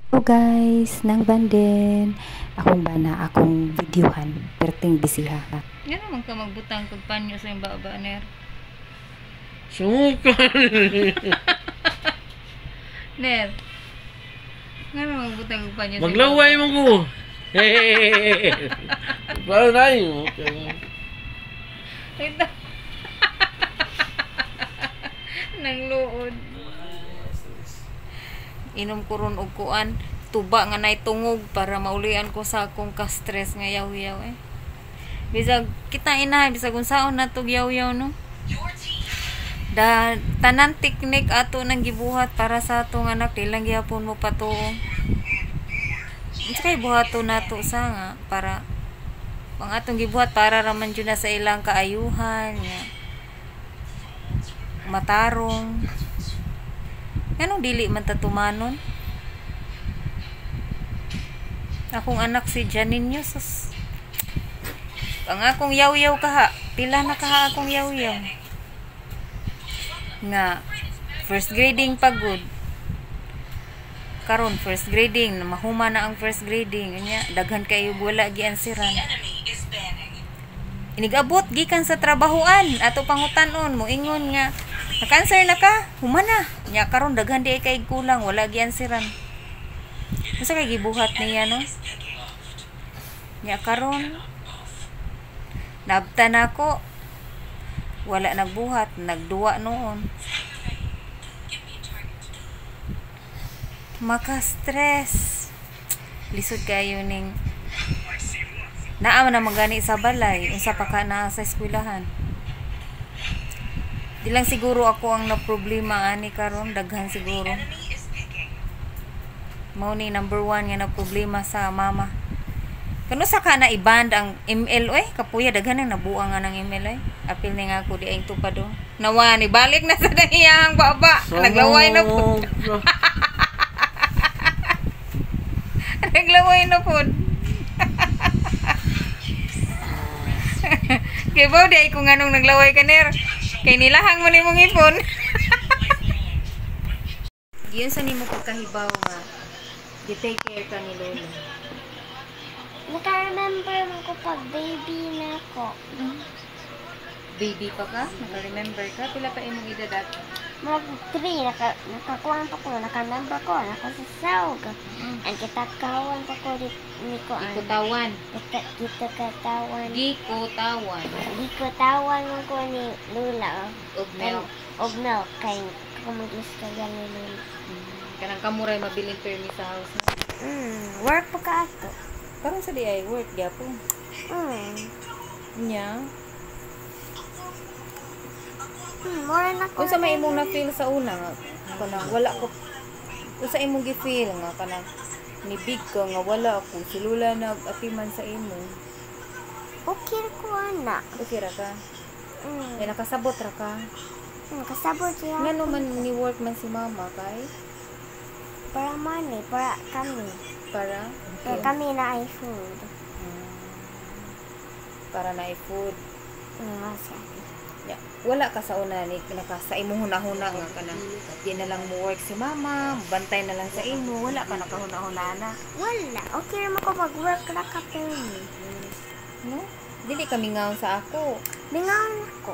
Hello guys, nang banden. Akong bana, akong videohan, perting bisiha. Nga naman ka magbutang kag panyo sa yung baba ner. Sukan. Ner. Nga naman magbutang kag panyo sa yung Maglaway mo ko. Hey. Para na yun. Ito. Nang luod. Inom ko ron og kuan, tuba nga nay tungog para maulian ko sa akong ka-stress nga yaw-yaw eh. Bisag kita ina, bisag unsaon na tog yaw-yaw no. Da tanan teknik ato nang gibuhat para sa atong anak ilang gyapon mo pato. Unsa kay buhaton nato sa nga para ang atong gibuhat para raman jud na sa ilang kaayuhan nga matarong. Anong dili man tatumanon? Akong anak si Janine sus. Ang akong yaw-yaw kaha, pila na kaha akong yaw-yaw. Nga first grading pagod. Karon first grading, mahuma na ang first grading. Anya daghan kayo wala giansiran. Inigabot gikan sa trabahoan ato pangutanon mo ingon nga naka-answer na ka, humana. Nya karon daghan di ay kay kulang, wala giansiran. Masa kay gibuhat niya no? Nya karon nabtan ako. Wala nagbuhat, nagduwa noon. Maka-stress. Lisod kayo ning naa na magani sa balay, unsa pa ka na sa eskwelahan. Di lang siguro ako ang na-problema ani karon, daghan siguro. Mao ni number 1 nga na problema sa mama. Kano sa ka na i-band ang ML oy, kapuya daghan ang nabuang nga ng ML oy. Apil ni nga ako di ay tupa do. Nawa ni balik na sa dahiyang baba. Naglaway na po. Naglaway na po. Kay ba di ay kung anong naglaway ka ner. Kay nilahang mo ni mong ipon. Giyon sa nimo pagkahibaw nga gi-take care ka ni Lola. Naka-remember mo ko pag baby na ako. Baby pa ka? Naka-remember ka? Pila pa imong edad ato? Mag 3, nakakuha pa ko, naka-remember ko, nakasasawag. Ang kitakawan pa ko ni ko. Ikutawan. Kita katawan. Gikutawan. Gikutawan mo ko ni Lula. Og milk. Og milk. Kaya kumagis ka gan ni Lula. Kanang kamuray mabiling permi sa house na. Work pa ka ato. Karon sa di ay work gyapon. Nya. More na ko. Unsa may imong na-feel sa una nga kanang wala ko. Unsa imong gi-feel nga kanang nibig ka nga wala ako silula nag-atiman sa imo. Okay ko ana. Okay ra ka? May nakasabot ra ka? Kasabot siya. Ngano man ni work man si mama kay Para money, para kami. para Para kami na ay food. para na food. Masaya. Ya, wala ka sa una ni sa imo hunahuna nga kanang di na lang mo work si mama, bantay na lang sa imo, wala ka nakahuna-huna na. Wala. Okay naman ko mag-work na ka permi. No? Dili kami ngaon sa ako. Bingawan ako.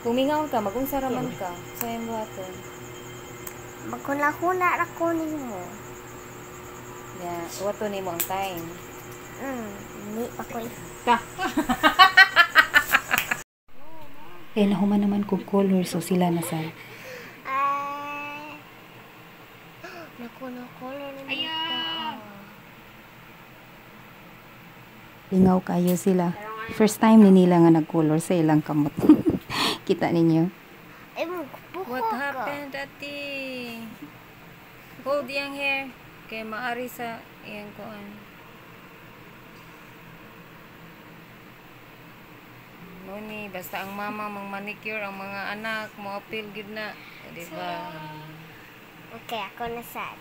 Kung mingaon ka, mag-unsa raman ka sa imong buhaton. Magkunahuna ako nimo. Ya, wato nimo ang time. Hindi ako. Ka. Eh, nahuman naman kong color, so sila na sa. Nakuno-color naman Lingaw kayo sila. First time ni nila nga nag-color sa ilang kamot. Kita ninyo. Ay, magpuko What ka. happened, ati? Hold yang hair. Kay maari sa iyang kuan. Muni, basta ang mama mang manicure ang mga anak mo apil gid na, di ba? Okay, ako na sad.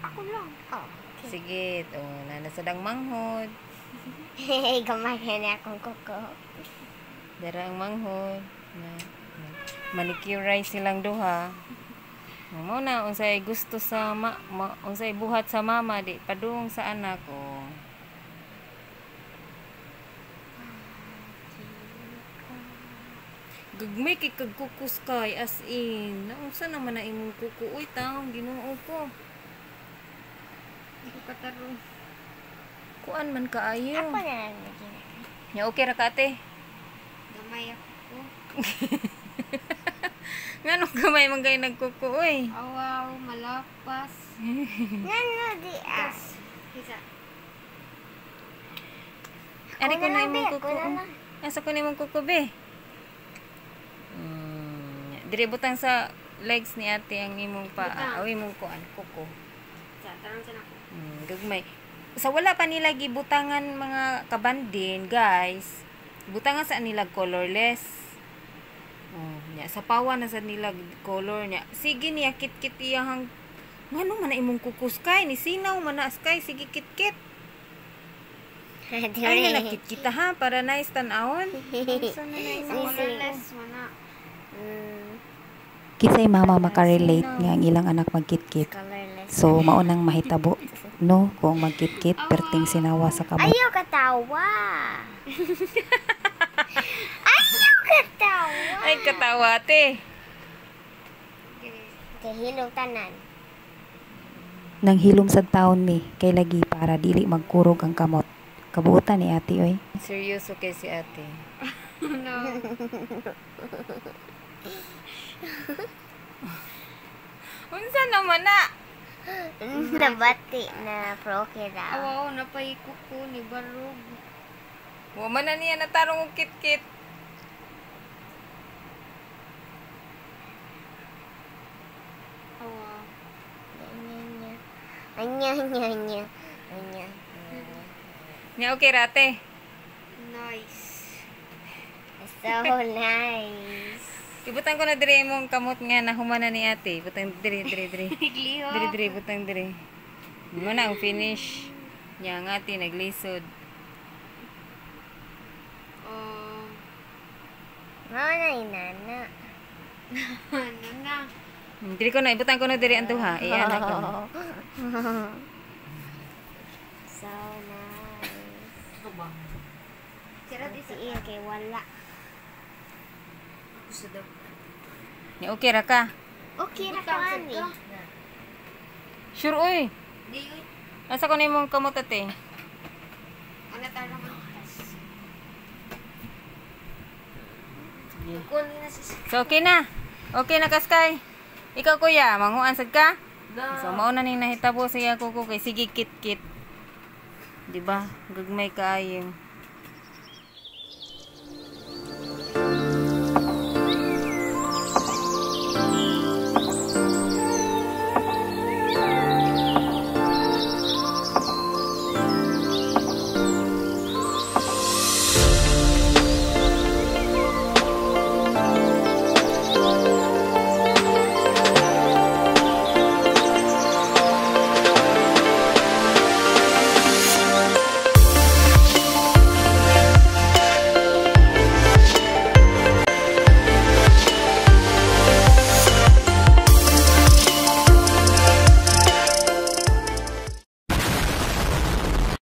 Ako lang. Oh. Sige, nanasadang manghod. Gamay na akong kuko. Dara ang manghod. Na. manicure silang duha. Mo na unsay gusto sa unsay buhat sa mama di padung sa anak ko. Gagmay kay kagkukus kay as in. Naunsa naman na imong kuko uy taong Ginoo ko. Di ko kataro. Kuan man kaayo. Ako na lang naging. Ya okay ra ka ate. Gamay ako. Ngano gamay man kay nagkuko uy. Awaw, malapas. Ngano di as. Isa. Ari ko na imong Ako kuko. na lang. Asa ko na imong kuko be? Dire butang sa legs ni ate ang imong pa imong kuan kuko. Sa tarong sa nako. Gagmay. Sa wala pa nila gibutangan mga kabandin, guys. Butangan sa nila colorless. Nya sa pawa na sa nila color nya. Sige niya kit-kit iyang ngano man na imong kukus kay ni sinaw man na kay sige kit-kit. Ay na kit-kita ha para nice tan-awon. Sa na imong Colorless mana. Kisay mama makarelate nga ang ilang anak magkit-kit. Colorless. So maunang mahitabo no kung magkit-kit perting sinawa sa kamot. Ayaw katawa. Ayaw katawa. Ay katawa ate. Kahilong tanan. Nang hilom sa taon ni kay lagi para dili magkurog ang kamot. Kabuutan ni ate oy. Seryoso kay si ate. Unsa naman na? Nabati na proke daw. Awaw, napaikot ko ni Barog. Wa man na niya natarong og kit-kit. Awaw. Anya. Nya okay rate. Nice. So nice. Ibutan ko na dire imong kamot nga nahumana ni ate. Butang dire. Nagliho. Dire butang dire. Mo na ang finish. Nya ang ate naglisod. Oh. Mana inana. Ano na? Dire ko na ibutan ko na dire ang duha. Iyan ako. So nice. Sira di si iya kay wala. Nya okay ra ka. Okay ra ka ani. Sure oy. Di yun. Asa ko na imong kamot ate? Ano tarong ang tas? So okay na. Okay na kaskay. Ikaw kuya, manghuan sad ka? So mao na ning nahitabo sa iya kuko kay sige kit-kit. Di ba? Gagmay kaayo.